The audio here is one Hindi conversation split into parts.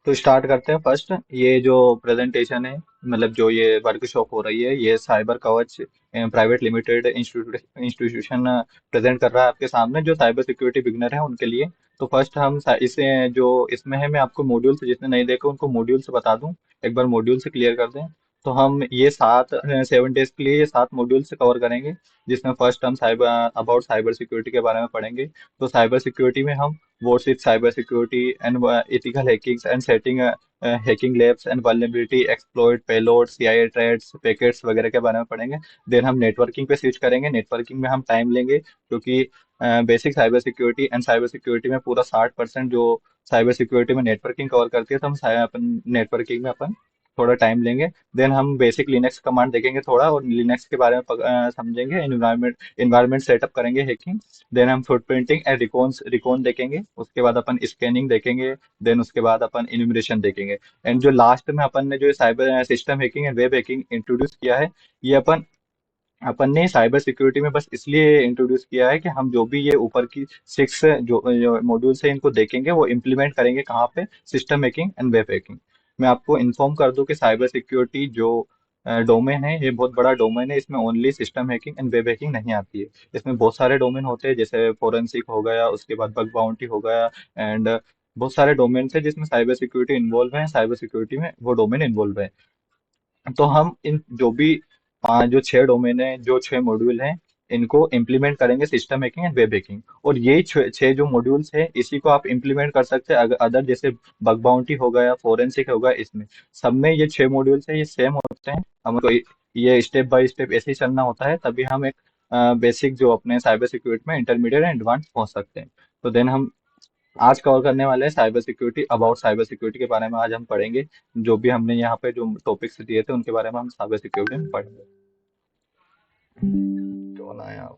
तो स्टार्ट करते हैं। फर्स्ट, ये जो प्रेजेंटेशन है, मतलब जो ये वर्कशॉप हो रही है, ये साइबर कवच प्राइवेट लिमिटेड इंस्टीट्यूशन प्रेजेंट कर रहा है आपके सामने, जो साइबर सिक्योरिटी बिगनर है उनके लिए। तो फर्स्ट हम इसे जो इसमें है, मैं आपको मॉड्यूल से, जिसने नहीं देखा उनको मॉड्यूल से बता दूं, एक बार मॉड्यूल से क्लियर कर दें। तो हम ये 7 डेज के लिए ये 7 मॉड्यूल से कवर करेंगे, जिसमें फर्स्ट हम साइबर अबाउट साइबर सिक्योरिटी के बारे में पढ़ेंगे। तो साइबर सिक्योरिटी में हम what's it cyber security and ethical hackings and setting hacking labs and vulnerability exploit payload CIA threats packets वगैरह के बारे में पढ़ेंगे। देन हम नेटवर्किंग पे स्विच करेंगे। नेटवर्किंग में हम टाइम लेंगे, क्योंकि basic cyber security and cyber security में पूरा 60% जो साइबर सिक्योरिटी में नेटवर्किंग कवर करती है, तो हम अपन नेटवर्किंग में अपन थोड़ा टाइम लेंगे। देन हम बेसिक लिनक्स कमांड देखेंगे थोड़ा, और लिनक्स के बारे में समझेंगे। इन्वायरमेंट सेटअप करेंगे, हैकिंग। देन हम फुटप्रिंटिंग एंड रिकॉन देखेंगे। उसके बाद अपन स्कैनिंग देखेंगे। देन उसके बाद अपन इन्यूमरेशन देखेंगे। एंड जो लास्ट में अपन ने जो cyber system hacking and web hacking introduce किया है, ये अपन अपन ने साइबर सिक्योरिटी में बस इसलिए इंट्रोड्यूस किया है कि हम जो भी ये ऊपर की 6 जो मॉड्यूल्स है इनको देखेंगे, वो इम्प्लीमेंट करेंगे कहाँ पे, system hacking and web hacking. मैं आपको इन्फॉर्म कर दूं कि साइबर सिक्योरिटी जो डोमेन है, ये बहुत बड़ा डोमेन है। इसमें only system hacking and web hacking नहीं आती है। इसमें बहुत सारे डोमेन होते हैं, जैसे फोरेंसिक हो गया, उसके बाद बग बाउंटी हो गया, एंड बहुत सारे डोमेन है जिसमें साइबर सिक्योरिटी इन्वॉल्व है। साइबर सिक्योरिटी में वो डोमेन इन्वॉल्व है। तो हम इन जो भी जो 6 डोमेन है, जो 6 मॉड्यूल हैं, इनको इम्प्लीमेंट करेंगे, system hacking and web hacking. और यही छह जो मॉड्यूल्स है, इसी को आप इम्प्लीमेंट कर सकते हैं। अगर अदर जैसे बग बाउंटी हो गया, फोरेंसिक हो गया, इसमें सब में ये 6 मॉड्यूल्स है, ये सेम होते हैं। हमको ये स्टेप बाय स्टेप ऐसे ही चलना होता है, तभी हम एक बेसिक जो अपने साइबर सिक्योरिटी में इंटरमीडिएट एंड एडवांस पहुंच सकते हैं। तो देन हम आज कवर करने वाले हैं cyber security, about cyber security के बारे में आज हम पढ़ेंगे। जो भी हमने यहाँ पे जो टॉपिक्स दिए थे, उनके बारे में हम साइबर सिक्योरिटी में पढ़ेंगे। कौन आया अब?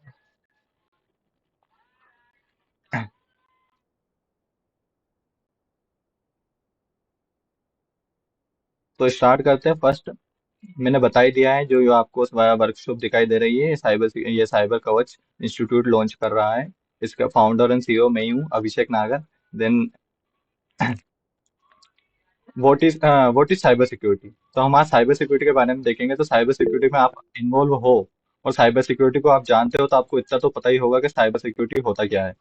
तो स्टार्ट करते हैं। फर्स्ट, मैंने बता ही दिया है, जो ये आपको वर्कशॉप दिखाई दे रही है, ये साइबर कवच इंस्टीट्यूट लॉन्च कर रहा है। इसका फाउंडर एंड सीईओ मैं ही हूँ, Abhishek Nagar. Then what is cyber security. तो हम आज साइबर सिक्योरिटी के बारे में देखेंगे। तो साइबर सिक्योरिटी में आप इन्वॉल्व हो और साइबर सिक्योरिटी को आप जानते हो, तो आपको इतना तो पता ही होगा कि साइबर सिक्योरिटी होता क्या है।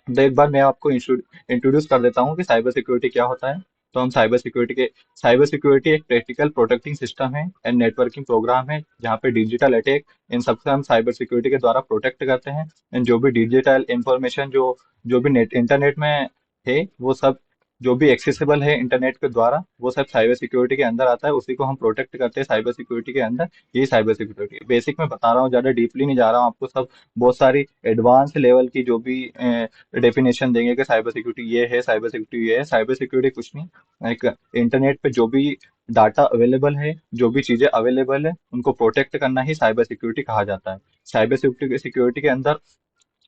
तो एक बार मैं आपको इंट्रोड्यूस कर देता हूँ कि साइबर सिक्योरिटी क्या होता है। तो हम साइबर सिक्योरिटी एक प्रैक्टिकल प्रोटेक्टिंग सिस्टम है एंड नेटवर्किंग प्रोग्राम है, जहाँ पे डिजिटल अटैक, इन सबसे हम साइबर सिक्योरिटी के द्वारा प्रोटेक्ट करते हैं। एंड जो भी डिजिटल इंफॉर्मेशन जो जो भी नेट इंटरनेट में है, वो सब जो भी एक्सेसिबल है इंटरनेट के द्वारा, वो सब साइबर सिक्योरिटी के अंदर आता है। उसी को हम प्रोटेक्ट करते हैं साइबर सिक्योरिटी के अंदर। यही साइबर सिक्योरिटी बेसिक में बता रहा हूँ, ज्यादा डीपली नहीं जा रहा हूँ। आपको सब बहुत सारी एडवांस लेवल की जो भी डेफिनेशन देंगे कि साइबर सिक्योरिटी ये है, साइबर सिक्योरिटी ये है। साइबर सिक्योरिटी कुछ नहीं, एक इंटरनेट पे जो भी डाटा अवेलेबल है, जो भी चीजें अवेलेबल है, उनको प्रोटेक्ट करना ही साइबर सिक्योरिटी कहा जाता है। साइबर सिक्योरिटी सिक्योरिटी के अंदर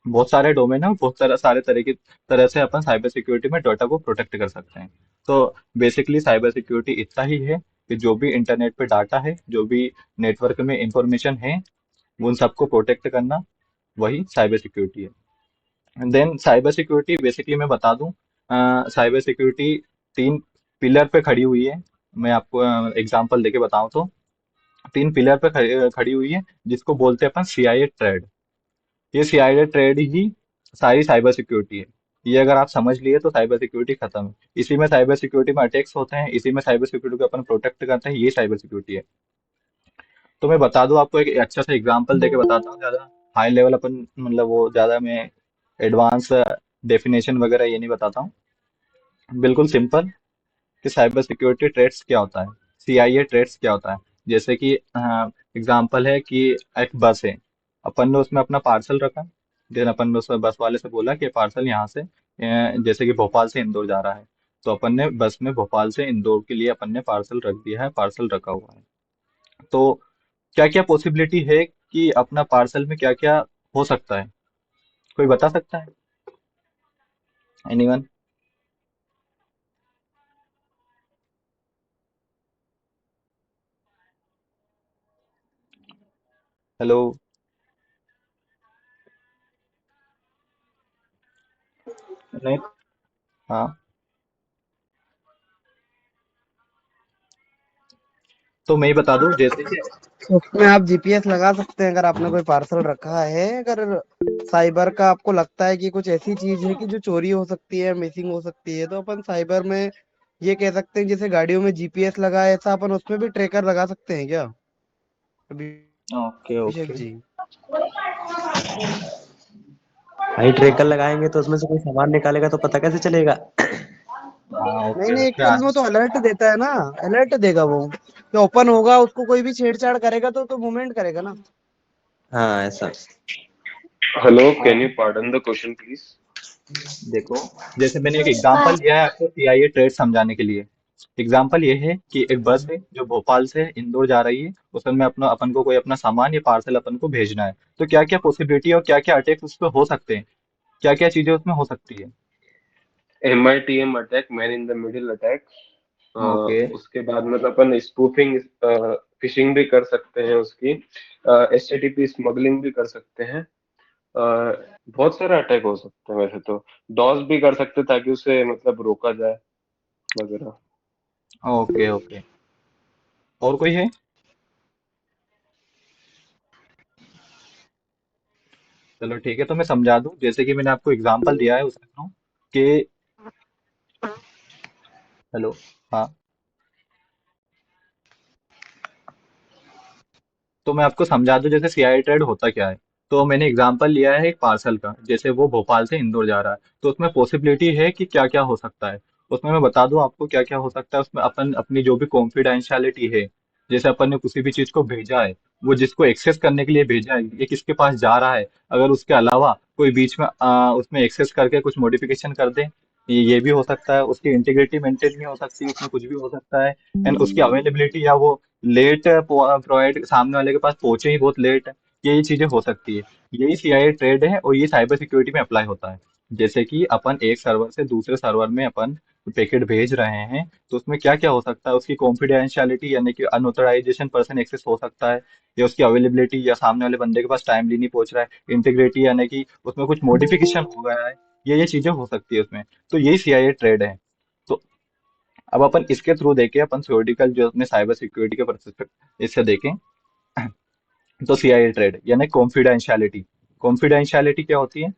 बहुत सारे डोमेन है, बहुत सारे तरह से अपन साइबर सिक्योरिटी में डाटा को प्रोटेक्ट कर सकते हैं। तो बेसिकली साइबर सिक्योरिटी इतना ही है कि जो भी इंटरनेट पे डाटा है, जो भी नेटवर्क में इंफॉर्मेशन है, उन सबको प्रोटेक्ट करना, वही साइबर सिक्योरिटी है। देन साइबर सिक्योरिटी बेसिकली मैं बता दूं, साइबर सिक्योरिटी 3 पिलर पे खड़ी हुई है। मैं आपको एग्जांपल देके बताऊं तो 3 पिलर पे खड़ी हुई है, जिसको बोलते हैं अपन सीआईए ट्रेड। ये सीआईए ट्रेड ही सारी साइबर सिक्योरिटी है। ये अगर आप समझ लिए तो साइबर सिक्योरिटी खत्म है। इसी में साइबर सिक्योरिटी में अटैक्स होते हैं, इसी में साइबर सिक्योरिटी को अपन प्रोटेक्ट करते हैं, ये साइबर सिक्योरिटी है। तो मैं बता दूं आपको, एक अच्छा सा एग्जांपल देके बताता हूँ। ज्यादा हाई लेवल अपन, मतलब वो ज्यादा मैं एडवांस डेफिनेशन वगैरह ये नहीं बताता हूँ। बिल्कुल सिंपल, कि साइबर सिक्योरिटी थ्रेट्स क्या होता है, सीआईए थ्रेट्स क्या होता है। जैसे कि एग्जांपल है कि एक बस है, अपन ने उसमें अपना पार्सल रखा। देन अपन ने उस बस वाले से बोला कि पार्सल यहाँ से जैसे कि भोपाल से इंदौर जा रहा है। तो अपन ने बस में भोपाल से इंदौर के लिए अपन ने पार्सल रख दिया है, पार्सल रखा हुआ है। तो क्या क्या पॉसिबिलिटी है कि अपना पार्सल में क्या क्या हो सकता है, कोई बता सकता है? एनीवन? हेलो? नहीं। हाँ। तो मैं ही बता दूं जैसे कि उसमें आप जीपीएस लगा सकते हैं अगर आपने कोई पार्सल रखा है। अगर साइबर का आपको लगता है कि कुछ ऐसी चीज है कि जो चोरी हो सकती है, मिसिंग हो सकती है, तो अपन साइबर में ये कह सकते हैं जैसे गाड़ियों में जीपीएस लगा है, ऐसा अपन उसमें भी ट्रैकर लगा सकते हैं क्या ओके अभिषेक ओके। जी? भाई ट्रेकर लगाएंगे तो उसमें से कोई सामान निकालेगा तो पता कैसे चलेगा? हाँ नहीं ओके नहीं, उस एक पे तो उसमें तो अलर्ट देता है ना, अलर्ट देगा वो कि ओपन होगा, उसको कोई भी छेड़छाड़ करेगा तो मूवमेंट करेगा ना। हाँ ऐसा। Hello, can हाँ you pardon the question, please? देखो, जैसे मैंने एक एग्जांपल लिया है आपको सीआईए ट्रेड समझाने के लिए। एग्जांपल ये है कि एक बस है जो भोपाल से इंदौर जा रही है, उसमें अपना अपन को कोई अपना सामान या पार्सल अपन को भेजना है। तो क्या क्या पॉसिबिलिटी और क्या क्या अटैक्स उस पर हो सकते हैं, क्या क्या चीजें उसमें हो सकती है। MITM attack, man in the middle attack. Okay उसके बाद मतलब अपन स्पूफिंग, फिशिंग भी कर सकते हैं उसकी। एचटीटीपी स्मगलिंग भी कर सकते हैं। बहुत सारे अटैक हो सकते हैं वैसे तो। डॉस भी कर सकते हैं ताकि उसे मतलब रोका जाए वगैरह। Okay okay. और कोई है? चलो ठीक है, तो मैं समझा दूं जैसे कि मैंने आपको एग्जांपल दिया है उसके थ्रू कि हेलो। हाँ, तो मैं आपको समझा दूं जैसे सीआईए ट्रेड होता क्या है। तो मैंने एग्जांपल लिया है एक पार्सल का, जैसे वो भोपाल से इंदौर जा रहा है, तो उसमें पॉसिबिलिटी है कि क्या क्या हो सकता है। उसमें मैं बता दूं आपको क्या क्या हो सकता है। उसमें अपन अपनी जो भी कॉन्फिडेंशियलिटी है, जैसे अपन ने किसी भी चीज को भेजा है, वो जिसको एक्सेस करने के लिए भेजा है ये किसके पास जा रहा है, अगर उसके अलावा कोई बीच में उसमें एक्सेस करके कुछ मॉडिफिकेशन कर दे, ये भी हो सकता है। उसकी इंटीग्रिटी मेंटेन नहीं हो सकती, उसमें कुछ भी हो सकता है। एंड उसकी अवेलेबिलिटी या वो लेट प्रोवाइड, सामने वाले के पास पहुंचे ही बहुत लेट है, यही चीजें हो सकती है। यही सीआईए ट्रेड है और ये साइबर सिक्योरिटी में अप्लाई होता है। जैसे कि अपन एक सर्वर से दूसरे सर्वर में अपन पैकेट भेज रहे हैं, तो उसमें क्या क्या हो सकता है, उसकी कॉन्फिडेंशियलिटी यानी कि अनऑथराइजेशन पर्सन एक्सेस हो सकता है, या उसकी अवेलेबिलिटी या सामने वाले बंदे के पास टाइमली नहीं पहुंच रहा है, इंटीग्रिटी यानी कि उसमें कुछ मॉडिफिकेशन हो गया है, ये चीजें हो सकती है उसमें। तो यही सीआईए ट्रेड है। तो अब अपन इसके थ्रू देखें, अपन थ्योरेटिकल जो अपने साइबर सिक्योरिटी के परस्पेक्टिव इससे देखें, तो सीआईए ट्रेड यानी कॉन्फिडेंशियलिटी। कॉन्फिडेंशियलिटी क्या होती है,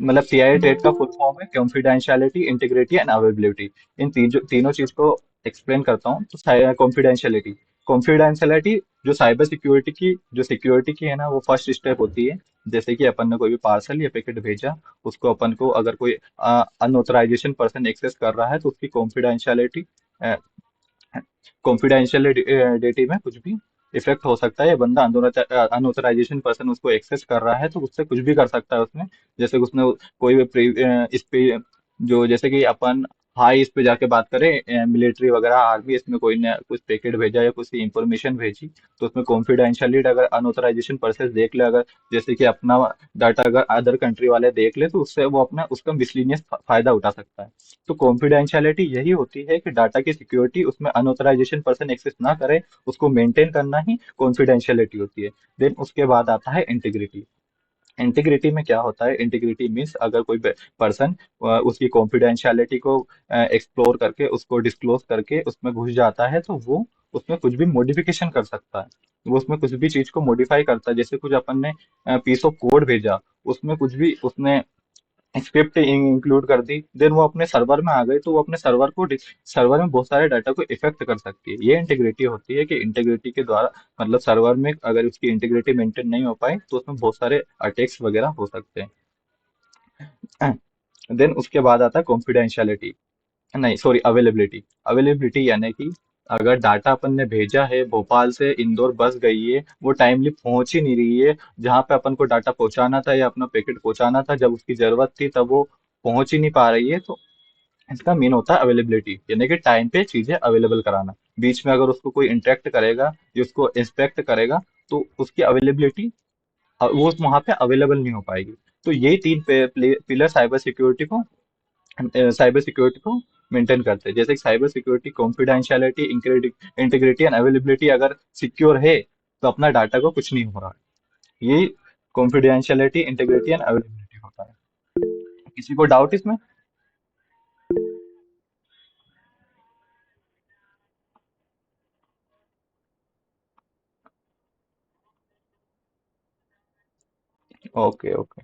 मतलब सीआईए ट्रेड का फुल फॉर्म है कॉन्फिडेंशियलिटी, इंटीग्रिटी एंड अवेलेबिलिटी। इन तीनों चीज को एक्सप्लेन करता हूँ। तो कॉन्फिडेंशियलिटी, कॉन्फिडेंशियलिटी जो साइबर सिक्योरिटी की, जो सिक्योरिटी की है ना, वो फर्स्ट स्टेप होती है। जैसे कि अपन ने कोई भी पार्सल या पैकेट भेजा, उसको अपन को अगर कोई अनऑथराइजेशन पर्सन एक्सेस कर रहा है, तो उसकी कॉन्फिडेंशियलिटी, कॉन्फिडेंशियलिटी में कुछ भी इफेक्ट हो सकता है। ये बंदा अनऑथराइजेशन पर्सन उसको एक्सेस कर रहा है, तो उससे कुछ भी कर सकता है उसमें। जैसे उसने कोई भी इस पे जो, जैसे कि अपन हाई इस पे जाके बात करें, मिलिट्री वगैरह आर्मी, इसमें कोई ने कुछ पैकेट भेजा या कुछ इंफॉर्मेशन भेजी, तो उसमें कॉन्फिडेंशियलिटी अगर अनऑथराइजेशन पर्सन देख ले, अगर जैसे कि अपना डाटा अगर अदर कंट्री वाले देख ले, तो उससे वो अपना उसका मिसलीनियस फायदा उठा सकता है। तो कॉन्फिडेंशियलिटी यही होती है कि डाटा की सिक्योरिटी, उसमें अनऑथराइजेशन पर्सन एक्सेस ना करे, उसको मेंटेन करना ही कॉन्फिडेंशियलिटी होती है। देन उसके बाद आता है इंटीग्रिटी। इंटीग्रिटी में क्या होता है, इंटीग्रिटी मीन्स अगर कोई पर्सन उसकी कॉन्फिडेंशियलिटी को एक्सप्लोर करके, उसको डिस्क्लोज करके उसमें घुस जाता है, तो वो उसमें कुछ भी मॉडिफिकेशन कर सकता है। वो उसमें कुछ भी चीज को मॉडिफाई करता है। जैसे कुछ अपन ने पीस ऑफ कोड भेजा, उसमें कुछ भी उसने स्क्रिप्ट इंक्लूड कर दी, देन वो अपने सर्वर में आ गई, तो वो अपने सर्वर में बहुत सारे डाटा को इफेक्ट कर सकती है। ये इंटीग्रिटी होती है कि इंटीग्रिटी के द्वारा, मतलब सर्वर में अगर उसकी इंटीग्रिटी मेंटेन नहीं हो पाई, तो उसमें बहुत सारे अटैक्स वगैरह हो सकते हैं। देन उसके बाद आता है कॉन्फिडेंशियलिटी, नहीं सॉरी, अवेलेबिलिटी। अवेलेबिलिटी यानी कि अगर डाटा अपन ने भेजा है, भोपाल से इंदौर बस गई है, वो टाइमली पहुंच ही नहीं रही है, जहां पे अपन को डाटा पहुंचाना था या अपना पैकेट पहुंचाना था, जब उसकी जरूरत थी तब वो पहुंच ही नहीं पा रही है, तो इसका मेन होता है अवेलेबिलिटी, यानी कि टाइम पे चीजें अवेलेबल कराना। बीच में अगर उसको कोई इंटरेक्ट करेगा या उसको इंस्पेक्ट करेगा, तो उसकी अवेलेबिलिटी, वो वहां पे अवेलेबल नहीं हो पाएगी। तो ये तीन पिलर साइबर सिक्योरिटी को मेंटेन करते हैं। जैसे cyber security, confidentiality, integrity and availability अगर सिक्योर है, तो अपना डाटा को कुछ नहीं हो रहा है। ये कॉन्फिडेंशियलिटी, इंटीग्रिटी एंड अवेलेबिलिटी होता है। किसी को डाउट इसमें? Okay okay.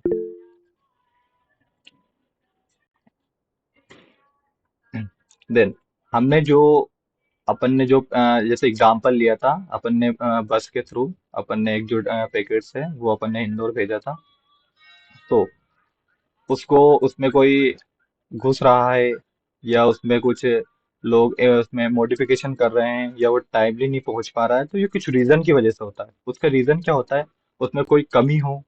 देन हमने जो अपन ने जो जैसे एग्जांपल लिया था, अपन ने बस के थ्रू अपन ने एक जो पैकेट्स है वो अपन ने इंदौर भेजा था। तो उसको उसमें कोई घुस रहा है, या उसमें कुछ लोग उसमें मॉडिफिकेशन कर रहे हैं, या वो टाइमली नहीं पहुंच पा रहा है, तो ये कुछ रीजन की वजह से होता है। उसका रीजन क्या होता है? उसमें कोई कमी हो,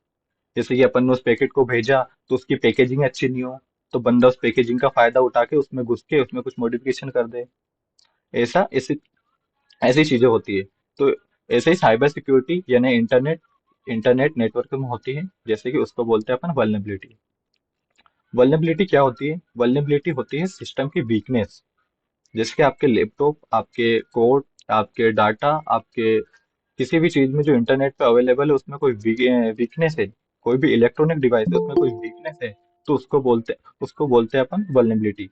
जैसे कि अपन ने उस पैकेट को भेजा तो उसकी पैकेजिंग अच्छी नहीं हो, तो बंदा उस पैकेजिंग का फायदा उठा के उसमें घुस के उसमें कुछ मॉडिफिकेशन कर दे। ऐसा ऐसी ऐसी चीजें होती है। तो ऐसे ही साइबर सिक्योरिटी यानी इंटरनेट इंटरनेट नेटवर्क में होती है, जैसे कि उसको बोलते हैं अपन वल्नरेबिलिटी। वल्नरेबिलिटी क्या होती है? वल्नरेबिलिटी होती है सिस्टम की वीकनेस। जैसे कि आपके लैपटॉप, आपके कोड, आपके डाटा, आपके किसी भी चीज में जो इंटरनेट पे अवेलेबल है उसमें कोई वीकनेस है, कोई भी इलेक्ट्रॉनिक डिवाइस है उसमें कोई वीकनेस है, तो उसको बोलते हैं अपन वल्नरेबिलिटी।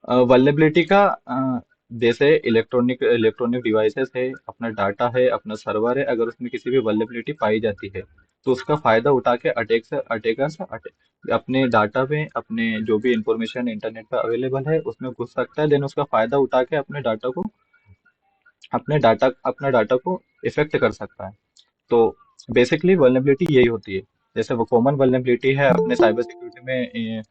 वल्नरेबिलिटी का जैसे इलेक्ट्रॉनिक इलेक्ट्रॉनिक डिवाइसेस है, अपना डाटा है, अपना सर्वर है, अगर उसमें किसी भी वल्नरेबिलिटी पाई जाती है तो उसका फायदा उठा के अपने डाटा में, अपने जो भी इंफॉर्मेशन इंटरनेट पर अवेलेबल है उसमें घुस सकता है। देन उसका फायदा उठा के अपने डाटा को इफेक्ट कर सकता है। तो बेसिकली वल्नरेबिलिटी यही होती है। जैसे वो कॉमन वल्नरेबिलिटी है अपने साइबर सिक्योरिटी में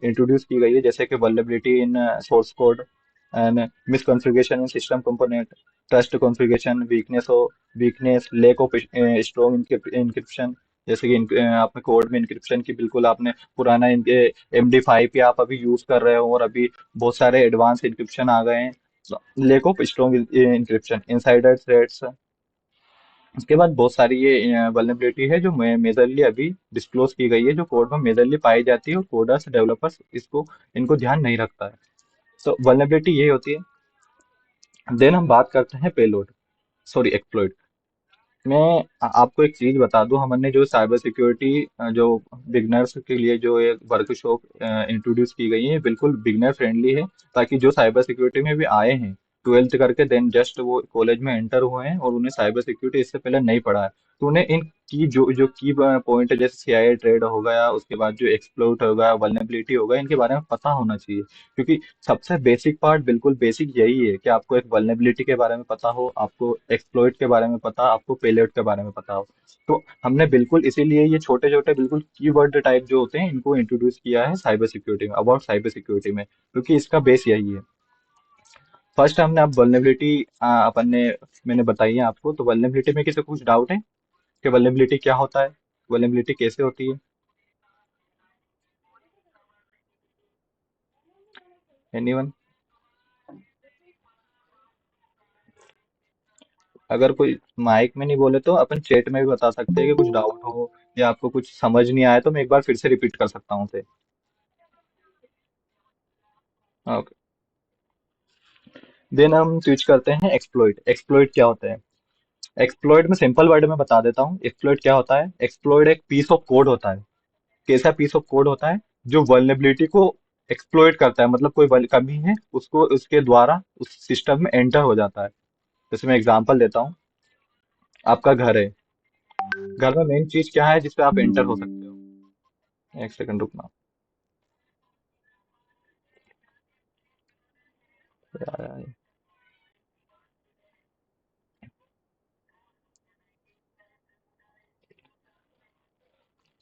इंट्रोड्यूस की गई है, जैसे कि vulnerability in source code and misconfiguration in system component, trust configuration, weakness, lack of strong encryption. जैसे कि आपने कोड में इंक्रिप्शन की, बिल्कुल आपने पुराना इनके MD5 पे आप अभी यूज कर रहे हो, और अभी बहुत सारे एडवांस इंक्रिप्शन आ गए हैं। Lack of strong encryption, insider threats. उसके बाद बहुत सारी ये वल्नरेबिलिटी है जो मेजरली अभी डिस्क्लोज की गई है, जो कोड में मेजरली पाई जाती है, और कोडर्स डेवलपर्स इनको ध्यान नहीं रखता है। तो वल्नरेबिलिटी ये होती है। देन हम बात करते हैं पेलोड, सॉरी एक्सप्लॉइट। मैं आपको एक चीज बता दूं, हमने जो साइबर सिक्योरिटी जो बिगनर्स के लिए जो एक वर्कशॉप इंट्रोड्यूस की गई है, बिल्कुल बिगनर फ्रेंडली है, ताकि जो साइबर सिक्योरिटी में भी आए हैं 12th करके, देन जस्ट वो कॉलेज में एंटर हुए हैं और उन्हें साइबर सिक्योरिटी इससे पहले नहीं पढ़ा है, तो उन्हें इन की जो जो की पॉइंट है, जैसे CIA ट्रेड हो गया, उसके बाद जो एक्सप्लोइट हो गया, वल्नरेबिलिटी हो गया, इनके बारे में पता होना चाहिए। क्योंकि सबसे बेसिक पार्ट, बिल्कुल बेसिक यही है कि आपको एक वल्नरेबिलिटी के बारे में पता हो, आपको एक्सप्लॉइट के बारे में पता, आपको पेलोड के बारे में पता हो। तो हमने बिल्कुल इसीलिए ये छोटे छोटे बिल्कुल कीवर्ड टाइप जो होते हैं इनको इंट्रोड्यूस किया है साइबर सिक्योरिटी में, अबाउट साइबर सिक्योरिटी में, क्योंकि इसका बेस यही है। फर्स्ट हमने अब वल्नरेबिलिटी अपन ने मैंने बताई है आपको। तो वल्नरेबिलिटी में किसी को कुछ डाउट है कि वल्नरेबिलिटी क्या होता है, वल्नरेबिलिटी कैसे होती है? एनीवन? अगर कोई माइक में नहीं बोले तो अपन चैट में भी बता सकते हैं कि कुछ डाउट हो, या आपको कुछ समझ नहीं आया तो मैं एक बार फिर से रिपीट कर सकता हूँ उसे। ओके। देन हम स्विच करते हैं एक्सप्लॉइट। एक्सप्लॉइट क्या होता है? एक्सप्लॉइट में सिंपल वर्ड में बता देता हूँ, एक्सप्लॉइट क्या होता है। एक्सप्लॉइट एक पीस ऑफ कोड होता है। कैसा पीस ऑफ कोड होता है? जो वल्नरेबिलिटी को एक्सप्लॉइट करता है, मतलब कोई कमी है उसको उसके द्वारा उस सिस्टम में एंटर हो जाता है। जैसे मैं एग्जांपल देता हूँ, आपका घर है, घर में मेन चीज क्या है जिसपे आप एंटर हो सकते हो? एक सेकंड रुकना यार।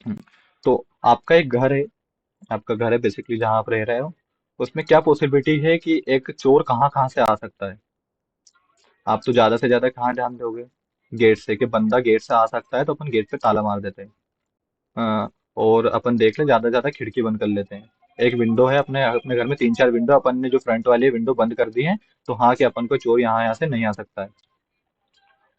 हम्म, तो आपका घर है बेसिकली जहां आप रह रहे हो, उसमें क्या पॉसिबिलिटी है कि एक चोर कहाँ कहाँ से आ सकता है? आप तो ज्यादा से ज्यादा कहाँ ध्यान दोगे? गेट से, कि बंदा गेट से आ सकता है तो अपन गेट पे ताला मार देते हैं। हाँ, और अपन देख ले ज्यादा से ज्यादा खिड़की बंद कर लेते हैं। एक विंडो है, अपने अपने घर में 3 4 विंडो, अपन ने जो फ्रंट वाली विंडो बंद कर दी है, तो हाँ कि अपन को चोर यहाँ यहाँ से नहीं आ सकता है।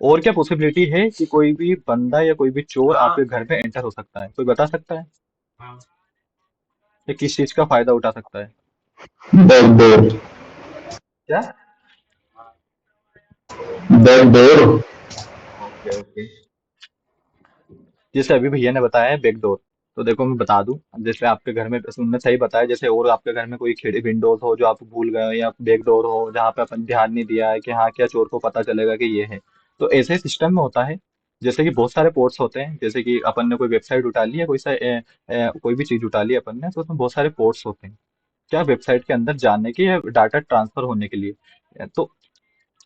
और क्या पॉसिबिलिटी है कि कोई भी बंदा या कोई भी चोर आपके घर पे एंटर हो सकता है? कोई बता सकता है? ये किस चीज का फायदा उठा सकता है? बैकडोर। क्या? बैकडोर। Okay okay. जैसे अभी भैया ने बताया है बैकडोर। तो देखो मैं बता दूं, अब जैसे आपके घर में, तुमने सही बताया, जैसे और आपके घर में कोई खिड़की विंडोज हो जो आप भूल गए हो, या बैक डोर हो जहाँ पे अपन ध्यान नहीं दिया है कि हाँ क्या चोर को पता चलेगा कि ये है। तो ऐसे सिस्टम में होता है, जैसे कि बहुत सारे पोर्ट्स होते हैं, जैसे कि अपन ने कोई वेबसाइट उठा ली है, कोई भी चीज उठा ली है अपन ने, तो उसमें बहुत सारे पोर्ट्स होते हैं क्या वेबसाइट के अंदर जाने के या डाटा ट्रांसफर होने के लिए। तो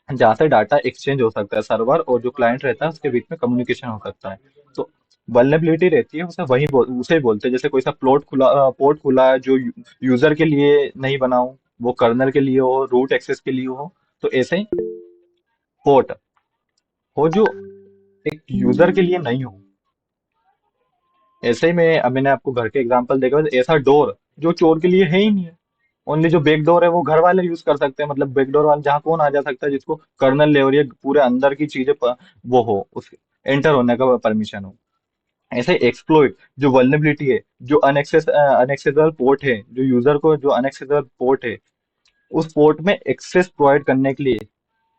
जहाँ से डाटा एक्सचेंज हो सकता है, सर्वर और जो क्लाइंट रहता है उसके बीच में कम्युनिकेशन हो सकता है। तो वल्नरेबिलिटी रहती है, उसे ही बोलते हैं। जैसे कोई सा पोर्ट खुला है जो यूजर के लिए नहीं बना हो, वो कर्नल के लिए हो, रूट एक्सेस के लिए हो। तो ऐसे ही पोर्ट हो जो एक यूजर के लिए नहीं हो। ऐसे ही मैंने आपको घर के एग्जांपल देखा, ऐसा डोर जो चोर के लिए है ही नहीं है। ओनली जो बैक डोर है वो घर वाले यूज कर सकते हैं, मतलब बैक डोर वाले जहाँ कौन आ जा सकता है जिसको कर्नल लेवल या पूरे अंदर की चीजें वो हो, उस एंटर होने का परमिशन हो। ऐसे एक्सप्लॉइट जो वल्नरेबिलिटी है, जो अनएक्सेसिबल पोर्ट है, जो यूजर को जो अनएक्सेसिबल पोर्ट है, उस पोर्ट में एक्सेस प्रोवाइड करने के लिए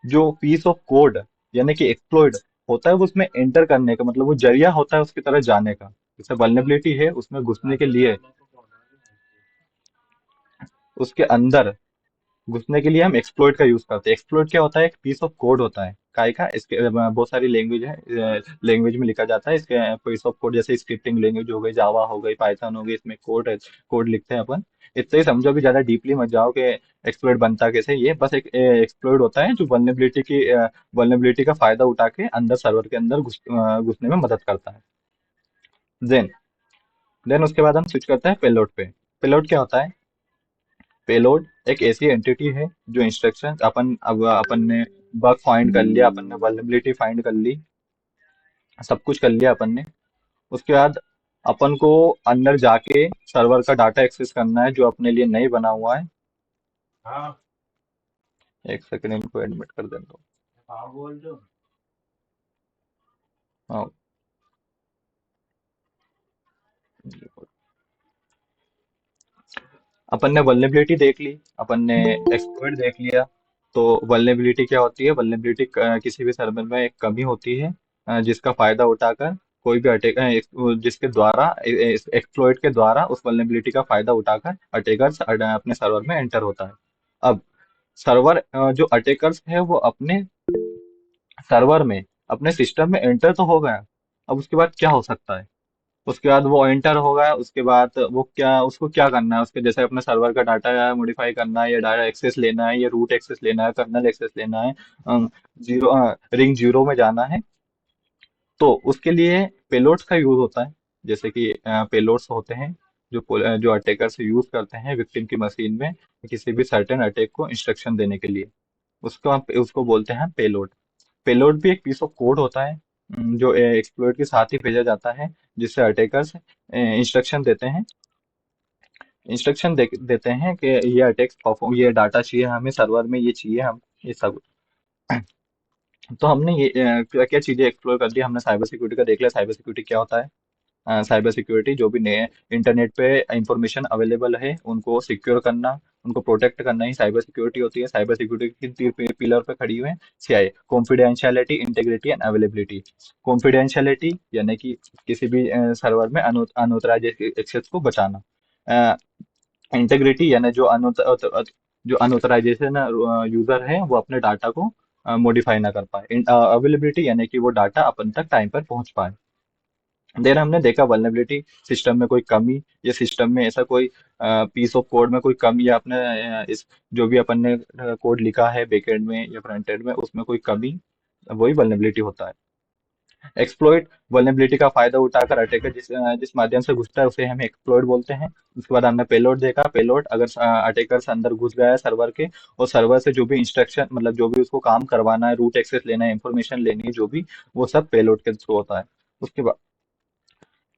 जो पीस ऑफ कोड यानी कि एक्सप्लॉइट होता है, वो उसमें एंटर करने का, मतलब वो जरिया होता है उसकी तरफ जाने का। जैसे वल्नरेबिलिटी है, उसमें घुसने के लिए, उसके अंदर घुसने के लिए हम एक्सप्लॉइट का यूज करते हैं। एक्सप्लॉइट क्या होता है? एक पीस ऑफ कोड होता है काय का, इसके बहुत सारी लैंग्वेज है, लैंग्वेज में लिखा जाता है इसके पीस ऑफ कोड। जैसे स्क्रिप्टिंग लैंग्वेज हो गई, जावा हो गई, पाइथन हो गई, इसमें कोड लिखते हैं अपन। इतना ही समझो, भी ज्यादा डीपली मत जाओ कि एक्सप्लॉइट बनता कैसे। ये बस एक एक्सप्लॉइट होता है जो वल्नरेबिलिटी का फायदा उठा के अंदर सर्वर के अंदर घुसने में मदद करता है। देन देन उसके बाद हम स्विच करते हैं पेलोड पे। पेलोड क्या होता है? पेलोड एक ऐसी एंटिटी है जो इंस्ट्रक्शन, अपन ने बग फाइंड कर लिया, अपन ने वल्नरेबिलिटी फाइंड कर ली, सब कुछ कर लिया अपन ने। उसके बाद अपन को अंदर जाके सर्वर का डाटा एक्सेस करना है जो अपने लिए नहीं बना हुआ है। एक सेकंड, इनको एडमिट कर देता हूँ। अपन ने वल्नरेबिलिटी देख ली, अपन ने एक्सप्लॉइट देख लिया। तो वल्नरेबिलिटी क्या होती है? वल्नरेबिलिटी किसी भी सर्वर में एक कमी होती है, जिसका फायदा उठाकर कोई भी अटैक जिसके द्वारा एक्सप्लॉइट के द्वारा उस वल्नरेबिलिटी का फायदा उठाकर अटैकर अपने सर्वर में एंटर होता है। अब सर्वर जो अटैकर्स है वो अपने सर्वर में, अपने सिस्टम में एंटर तो हो गया। अब उसके बाद क्या हो सकता है? उसके बाद वो एंटर होगा, उसके बाद वो क्या, उसको क्या करना है? उसके जैसे अपने सर्वर का डाटा मॉडिफाई करना है, या डाटा एक्सेस लेना है, या रूट एक्सेस लेना है, कर्नल एक्सेस लेना है, जीरो रिंग जीरो में जाना है। तो उसके लिए पेलोड्स का यूज होता है। जैसे कि पेलोड्स होते हैं जो अटैकर से यूज करते हैं विक्टिम की मशीन में किसी भी सर्टेन अटैक को इंस्ट्रक्शन देने के लिए। उसको बोलते हैं पेलोड। पेलोड भी एक पीस ऑफ कोड होता है, जो एक्सप्लॉइट के साथ ही भेजा जाता है, जिससे अटैकर्स देते हैं कि ये अटैक्स परफॉर्म, ये डाटा चाहिए हमें सर्वर में, ये चाहिए हम, ये सब। तो हमने ये क्या क्या चीजें एक्सप्लोर कर दी। हमने साइबर सिक्योरिटी का देख लिया, साइबर सिक्योरिटी क्या होता है। साइबर सिक्योरिटी जो भी नए इंटरनेट पे इंफॉर्मेशन अवेलेबल है उनको सिक्योर करना, उनको प्रोटेक्ट करना ही साइबर सिक्योरिटी होती है। साइबर सिक्योरिटी की तीन पिलर पे खड़ी हुई है CI: confidentiality, integrity and availability. Confidentiality यानी कि किसी भी सर्वर में अनऑथराइज एक्सेस को बचाना। इंटीग्रिटी यानी जो अनऑथराइजेशन यूजर है वो अपने डाटा को मॉडिफाई ना कर पाए। अवेलेबिलिटी यानी कि वो डाटा अपन तक टाइम पर पहुंच पाए। देन हमने देखा वल्नरेबिलिटी, सिस्टम में कोई कमी, या सिस्टम में ऐसा कोई पीस ऑफ कोड में कोई कमी, या अपने इस जो भी अपन ने कोड लिखा है बैकएंड में या फ्रंट एंड में उसमें कोई कमी, वही वल्नरेबिलिटी होता है। एक्सप्लॉइट वल्नरेबिलिटी का फायदा उठाकर अटैकर जिस माध्यम से घुसता है उसे हम एक्सप्लॉइट बोलते हैं। उसके बाद हमने पेलोड देखा। पेलोड अगर अटैकर से अंदर घुस गया है सर्वर के, और सर्वर से जो भी इंस्ट्रक्शन, मतलब जो भी उसको काम करवाना है, रूट एक्सेस लेना है, इंफॉर्मेशन लेनी है, जो भी, वो सब पेलोड के थ्रू होता है।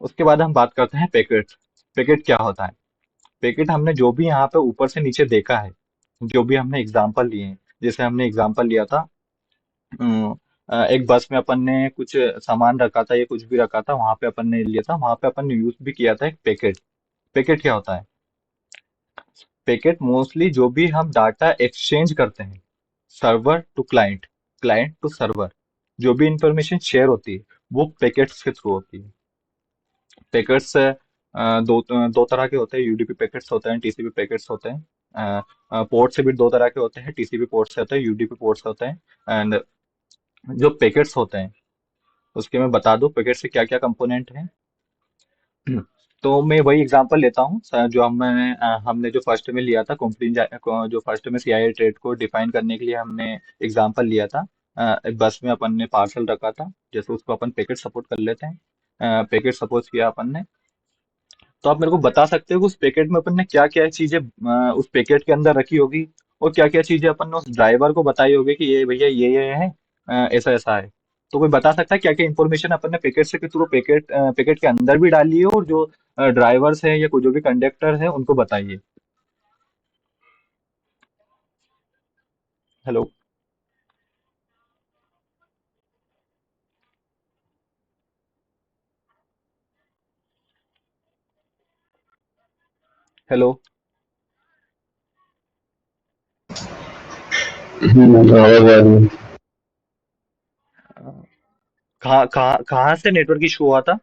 उसके बाद हम बात करते हैं पैकेट। पैकेट क्या होता है? पैकेट हमने जो भी यहाँ पे ऊपर से नीचे देखा है, जो भी हमने एग्जांपल लिए हैं, जैसे हमने एग्जांपल लिया था, अम, एक बस में अपन ने कुछ सामान रखा था या कुछ भी रखा था, वहां पे अपन ने लिया था, वहां पे अपन ने यूज भी किया था एक पैकेट। पैकेट क्या होता है? पैकेट मोस्टली जो भी हम डाटा एक्सचेंज करते हैं, server to client, client to server, जो भी इंफॉर्मेशन शेयर होती है वो पैकेट्स के थ्रू होती है। पैकेट्स दो तरह के होते हैं, यूडीपी पैकेट्स होते हैं, टीसीपी पैकेट्स होते हैं। पोर्ट से भी दो तरह के होते हैं, टीसीपी पोर्ट से होते हैं, यूडीपी पोर्ट से होते हैं। एंड जो पैकेट्स होते हैं उसके मैं बता दूं पैकेट से क्या क्या कंपोनेंट हैं। तो मैं वही एग्जांपल लेता हूँ जो हमने जो फर्स्ट में लिया था जो फर्स्ट में सीआईए ट्रेड को डिफाइन करने के लिए हमने एग्जांपल लिया था। एक बस में अपन ने पार्सल रखा था, जैसे उसको अपन पैकेट सपोर्ट कर लेते हैं। पैकेट सपोज किया अपन ने, तो आप मेरे को बता सकते हो कि उस पैकेट में अपन ने क्या क्या चीजें उस पैकेट के अंदर रखी होगी, और क्या क्या चीजें अपन ने उस ड्राइवर को बताई होगी कि ये भैया ये है, ऐसा ऐसा है। तो कोई बता सकता है क्या क्या इन्फॉर्मेशन अपन ने पैकेट से के थ्रू पैकेट के अंदर भी डाली है, और जो ड्राइवर्स है या कोई जो भी कंडक्टर है उनको बताइए। हेलो। हेलो। आवाज आ रही है। कहाँ कहाँ कहाँ से नेटवर्क इशू हुआ था?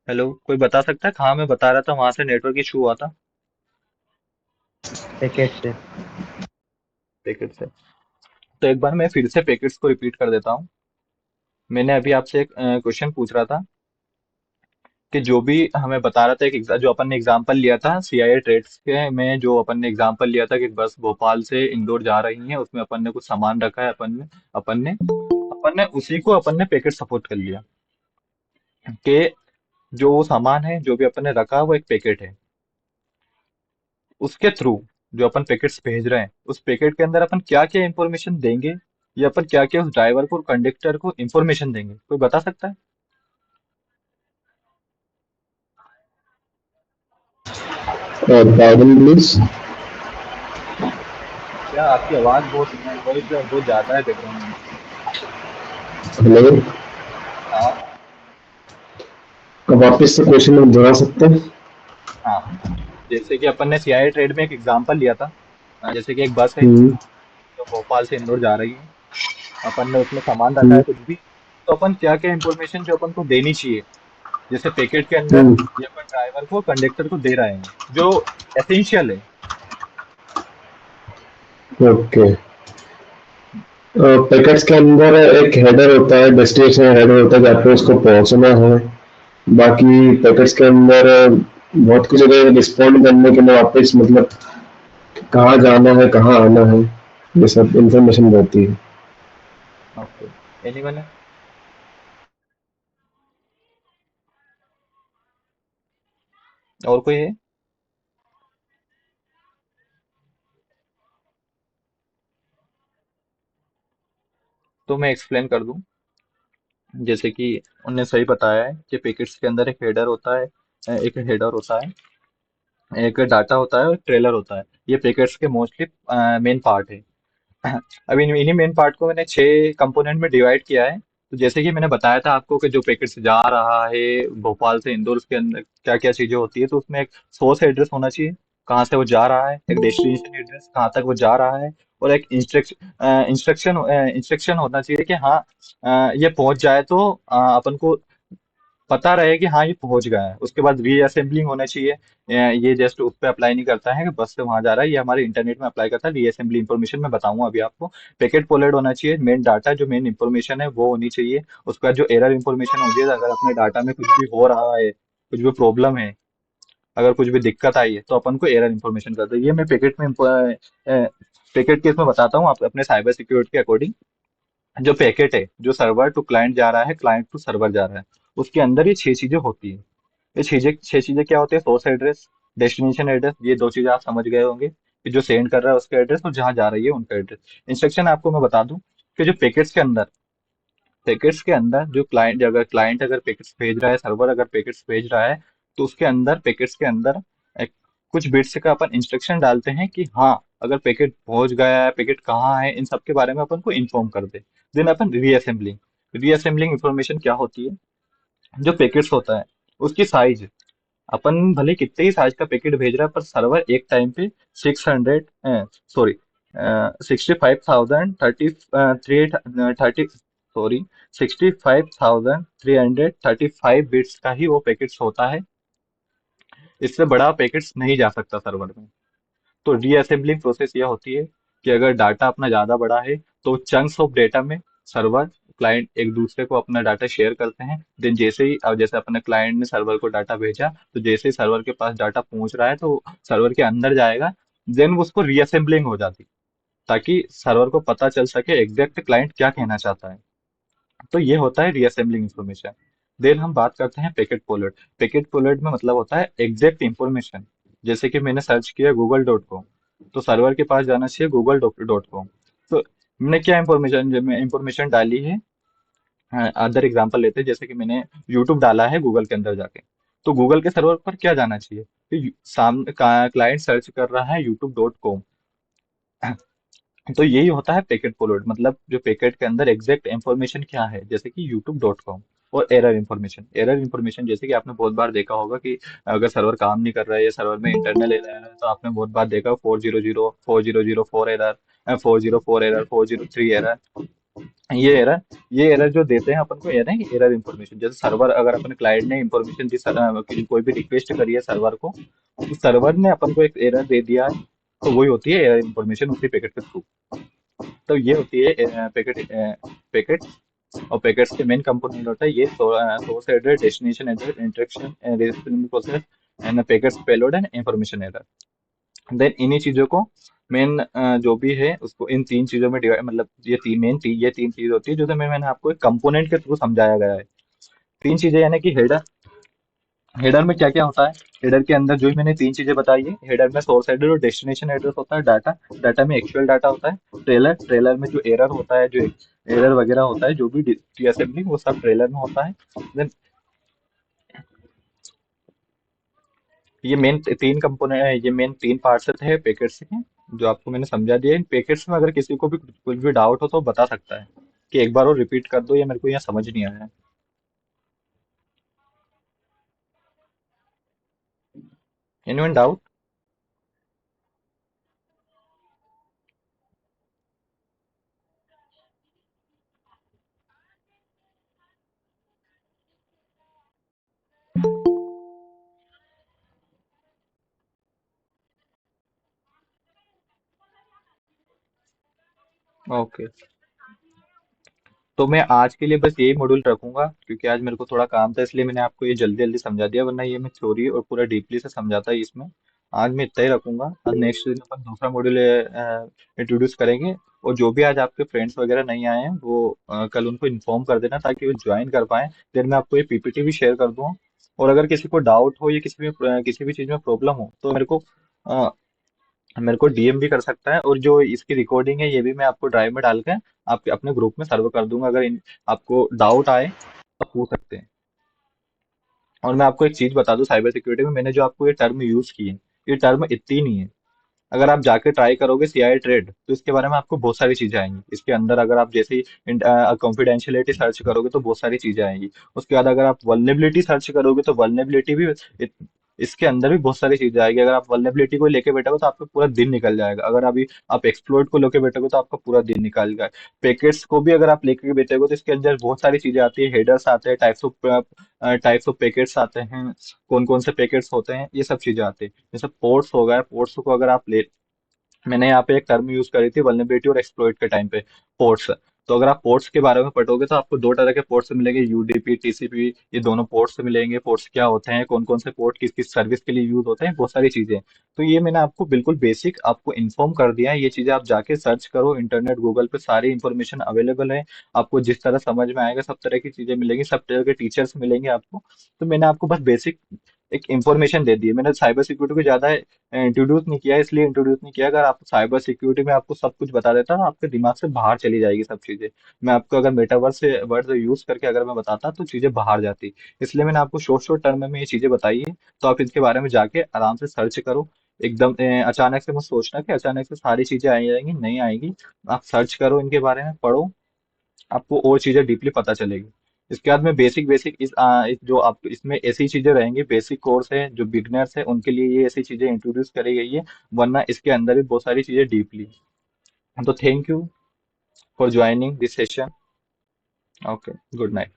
हेलो, कोई बता सकता है कहाँ मैं बता रहा था वहां से नेटवर्क इशू हुआ था? पैकेट से। पैकेट से। तो एक बार मैं फिर से पैकेट्स को रिपीट कर देता हूँ। मैंने अभी आपसे एक क्वेश्चन पूछ रहा था कि जो भी हमें बता रहा था, जो अपन ने एग्जांपल लिया था सीआईए ट्रेड्स के में, जो अपन ने एग्जांपल लिया था कि बस भोपाल से इंदौर जा रही है, उसमें अपन ने कुछ सामान रखा है, अपन ने उसी को अपन ने पैकेट सपोर्ट कर लिया कि जो वो सामान है जो भी अपन ने रखा है वो एक पैकेट है। उसके थ्रू जो अपन पैकेट्स भेज रहे हैं उस पैकेट के अंदर अपन क्या क्या इंफॉर्मेशन देंगे, या अपन क्या क्या उस ड्राइवर को और कंडक्टर को इंफॉर्मेशन देंगे, कोई बता सकता है? Pardon please. क्या आपकी आवाज बहुत ज्यादा है बैकग्राउंड में? हेलो। हाँ। अब वापस से क्वेश्चन दोहरा सकते हैं? हाँ, जैसे कि अपन ने सीआईए ट्रेड में एक एग्जांपल लिया था। जैसे कि एक बस है हम्म। जो भोपाल से इंदौर जा रही है, अपन ने उसमें सामान रखा है हम्म। कुछ भी, तो अपन क्या क्या इंफॉर्मेशन जो अपन को देनी चाहिए, जैसे पैकेट के अंदर, हम्म। ये अपन ड्राइवर को कंडक्टर को दे रहे हैं जो एसेंशियल है। ओके। पैकेट्स के अंदर एक हेडर होता है, डेस्टिनेशन हेडर होता है जहाँ पे उसको पहुंचना है। बाकी पैकेट्स के अंदर बहुत कुछ अगर रिस्पॉन्ड करने के लिए वापस मतलब कहाँ जाना है कहाँ आना है, ये सब इंफॉर्मेशन रहती है। ओके। एनीवन? और कोई है? तो मैं एक्सप्लेन कर दूं। जैसे कि उनने सही बताया है कि पैकेट्स के अंदर एक डाटा होता है और एक ट्रेलर होता है। ये पैकेट्स के मोस्टली मेन पार्ट है। अब इन्हीं मेन पार्ट को मैंने 6 कंपोनेंट में डिवाइड किया है। तो जैसे कि मैंने बताया था आपको कि जो पैकेट से जा रहा है भोपाल से इंदौर, उसके अंदर क्या क्या चीजें होती है, तो उसमें एक सोर्स एड्रेस होना चाहिए, कहाँ से वो जा रहा है, एक डेस्टिनेशन एड्रेस कहाँ तक वो जा रहा है, और एक इंस्ट्रक्शन होना चाहिए कि हाँ, ये पहुंच जाए तो अपन को पता रहे कि हाँ ये पहुंच गया है। उसके बाद रीअसेंबलिंग होना चाहिए। ये जस्ट उस पर अप्लाई नहीं करता है कि बस से वहां जा रहा है, ये हमारे इंटरनेट में अप्लाई करता है। रीअसेंबली इंफॉर्मेशन मैं बताऊंगा अभी आपको। पैकेट पोलेड होना चाहिए, मेन डाटा जो मेन इंफॉर्मेशन है वो होनी चाहिए। उसके बाद जो एरर इंफॉर्मेशन होती है, अगर अपने डाटा में कुछ भी हो रहा है, कुछ भी प्रॉब्लम है, अगर कुछ भी दिक्कत आई है, तो अपन को एरर इंफॉर्मेशन करते हैं। ये मैं पैकेट केस में बताता हूँ आप अपने साइबर सिक्योरिटी के अकॉर्डिंग। जो पैकेट है जो सर्वर टू क्लाइंट जा रहा है, क्लाइंट टू सर्वर जा रहा है, उसके अंदर ये 6 चीजें होती है। ये 6 चीजें क्या होती है? सोर्स एड्रेस, डेस्टिनेशन एड्रेस, ये 2 चीजें आप समझ गए होंगे कि जो सेंड कर रहा है उसका एड्रेस और जहाँ जा रही है उनका एड्रेस। इंस्ट्रक्शन आपको मैं बता दूं कि जो पैकेट्स के अंदर अगर पैकेट्स भेज रहा है, सर्वर अगर पैकेट्स भेज रहा है, तो उसके अंदर पैकेट्स के अंदर एक, कुछ बिट्स का अपन इंस्ट्रक्शन डालते हैं कि हाँ, अगर पैकेट पहुंच गया है, पैकेट कहाँ है, इन सब के बारे में अपन को इन्फॉर्म कर दे। देन अपन रीअसेंबलिंग। रीअसेंबलिंग इंफॉर्मेशन क्या होती है? जो पैकेट्स होता है उसकी साइज, अपन भले कितने ही साइज का पैकेट भेज रहा है, पर सर्वर एक टाइम पे 600 सॉरी 65,000 30 थ्री 30 सॉरी 65,335 बिट्स का ही वो पैकेट्स होता है। इससे बड़ा पैकेट्स नहीं जा सकता सर्वर में। तो रीअसेंबलिंग प्रोसेस यह होती है कि अगर डाटा अपना ज्यादा बड़ा है तो चंक्स ऑफ डेटा में सर्वर क्लाइंट एक दूसरे को अपना डाटा शेयर करते हैं। देन जैसे ही अब जैसे अपने क्लाइंट ने सर्वर को डाटा भेजा तो जैसे ही सर्वर के पास डाटा पहुंच रहा है तो सर्वर के अंदर जाएगा। देन उसको रीअसेंबलिंग हो जाती ताकि सर्वर को पता चल सके एग्जैक्ट क्लाइंट क्या कहना चाहता है। तो ये होता है रीअसेंबलिंग इंफॉर्मेशन। देन हम बात करते हैं पैकेट पोलेट। पैकेट पोलेट में मतलब होता है एग्जैक्ट इंफॉर्मेशन। जैसे कि मैंने सर्च किया google.com, तो सर्वर के पास जाना चाहिए google.com। तो मैंने क्या इंफॉर्मेशन डाली है। अदर एग्जांपल लेते हैं, जैसे कि मैंने यूट्यूब डाला है गूगल के अंदर जाके, तो गूगल के सर्वर पर क्या जाना चाहिए। तो सामने क्लाइंट सर्च कर रहा है youtube.com, तो यही होता है पैकेट पोलोड। मतलब जो पैकेट के अंदर एग्जैक्ट इंफॉर्मेशन क्या है, जैसे कि youtube.com। और एरर इंफॉर्मेशन जैसे कि आपने बहुत बार देखा होगा कि अगर सर्वर काम नहीं कर रहा है या सर्वर में इंटरनल एरर है, तो आपने बहुत बार देखा 400 4004 एरर, 404 एरर, 403 एरर। ये एरर जो देते हैं अपन को, ये नहीं एरर इंफॉर्मेशन। जैसे सर्वर अगर अपन क्लाइंट ने इंफॉर्मेशन दी कोई भी रिक्वेस्ट करी है सर्वर को, तो सर्वर ने अपन को एक एरर दे दिया है, तो वही होती है एरर इंफॉर्मेशन उसी पैकेट के थ्रू। तो ये होती है पैकेट। और पैकेट्स के मेन कंपोनेंट होता है ये source address, destination address, interaction process, and packets payload and information error. Then इन्हीं चीजों को मेन जो भी है उसको इन तीन चीजों में डिवाइड, मतलब ये तीन चीज होती है जो मैंने आपको एक कंपोनेंट के थ्रू समझाया गया है। तीन चीजें यानी कि हेडर। हेडर में क्या क्या होता है। हेडर के अंदर जो मैंने तीन चीजें बताई है, हेडर में सोर्स एड्रेस और डेस्टिनेशन एड्रेस होता है। डाटा, डाटा में एक्चुअल डाटा होता है। ट्रेलर में जो एरर होता है, जो एरर वगैरह होता है, जो भी रीअसेंबलिंग, वो सब ट्रेलर में होता है। देन ये मेन तीन पार्ट्स है पैकेट्स के, जो आपको मैंने समझा दिया। इन पैकेट्स में अगर किसी को भी कुछ भी डाउट हो तो बता सकता है कि एक बार और रिपीट कर दो, या मेरे को यहाँ समझ नहीं आया है। Anyone doubt? ओके, तो मैं आज के लिए बस यही मॉड्यूल रखूंगा, क्योंकि आज मेरे को थोड़ा काम था, इसलिए मैंने आपको ये जल्दी जल्दी समझा दिया, वरना ये मैं थ्योरी और पूरा डीपली से समझाता है इसमें। आज मैं इतना ही रखूंगा। और नेक्स्ट दिन अपन दूसरा मॉड्यूल इंट्रोड्यूस करेंगे। और जो भी आज आपके फ्रेंड्स वगैरह नहीं आए हैं वो कल उनको इन्फॉर्म कर देना ताकि वो ज्वाइन कर पाए। फिर मैं आपको ये पीपीटी भी शेयर कर दूंगा। और अगर किसी को डाउट हो या किसी भी चीज़ में प्रॉब्लम हो तो मेरे को डीएम भी कर सकता है। और जो इसकी रिकॉर्डिंग है ये भी मैं आपको ड्राइव में डाल के आपके अपने ग्रुप में सर्व कर दूंगा। अगर आपको डाउट आए तो आप पूछ सकते हैं। और मैं आपको एक चीज बता दूं, साइबर सिक्योरिटी में मैंने जो आपको ये टर्म यूज की है, ये टर्म इतनी नहीं है। अगर आप जाके ट्राई करोगे सीआई ट्रेड तो इसके बारे में आपको बहुत सारी चीजें आएंगी। इसके अंदर अगर आप जैसे ही कॉन्फिडेंशियलिटी सर्च करोगे तो बहुत सारी चीजें आएंगी। उसके बाद अगर आप वल्नेबिलिटी सर्च करोगे तो वल्नेबिलिटी भी इसके अंदर भी बहुत सारी चीजें आएगी। अगर आप वल्नेबिलिटी को लेके बैठोगे तो आपका पूरा दिन निकल जाएगा। अगर अभी आप एक्सप्लोइट को लेके बैठोगे तो आपका पूरा दिन निकल जाएगा। पैकेट्स को भी अगर आप लेके बैठोगे तो इसके अंदर बहुत सारी चीजें आती है। हेडर्स आते हैं, टाइप्स ऑफ पैकेट्स आते हैं, कौन कौन से पैकेट्स होते हैं, ये सब चीजें आती है। जैसे पोर्ट्स हो गया, पोर्ट्स को अगर आप ले मैंने यहाँ पे एक टर्म यूज करी थी वल्नरेबिलिटी और एक्सप्लॉइट के टाइम पे, पोर्ट्स। तो अगर आप पोर्ट्स के बारे में पढ़ोगे तो आपको दो तरह के पोर्ट्स मिलेंगे, यूडीपी, टीसीपी। ये दोनों पोर्ट्स मिलेंगे। पोर्ट्स क्या होते हैं, कौन कौन से पोर्ट किस किस सर्विस के लिए यूज होते हैं, बहुत सारी चीजें। तो ये मैंने आपको बिल्कुल बेसिक आपको इन्फॉर्म कर दिया है। ये चीजें आप जाके सर्च करो इंटरनेट, गूगल पे सारी इंफॉर्मेशन अवेलेबल है। आपको जिस तरह समझ में आएगा सब तरह की चीजें मिलेंगी, सब तरह के टीचर्स मिलेंगे आपको। तो मैंने आपको बस बेसिक एक इंफॉर्मेशन दे दी है। मैंने साइबर सिक्योरिटी को ज्यादा इंट्रोड्यूस नहीं किया, इसलिए इंट्रोड्यूस नहीं किया। अगर आप साइबर सिक्योरिटी में आपको सब कुछ बता देता तो आपके दिमाग से बाहर चली जाएगी सब चीजें। मैं आपको अगर मेटावर्स से वर्ड यूज करके अगर मैं बताता तो चीजें बाहर जाती। इसलिए मैंने आपको शॉर्ट शॉर्ट टर्म में ये चीजें बताई है। तो आप इनके बारे में जाके आराम से सर्च करो। एकदम अचानक से मत सोचना कि अचानक से सारी चीजें आई जाएंगी, नहीं आएगी। आप सर्च करो, इनके बारे में पढ़ो, आपको और चीजें डीपली पता चलेगी। इसके बाद में बेसिक बेसिक जो आप इसमें ऐसी चीजें रहेंगी, बेसिक कोर्स है जो बिगनर्स है उनके लिए ये ऐसी चीजें इंट्रोड्यूस करी गई है। वरना इसके अंदर भी बहुत सारी चीजें डीपली। तो thank you for joining this session. Okay, good night.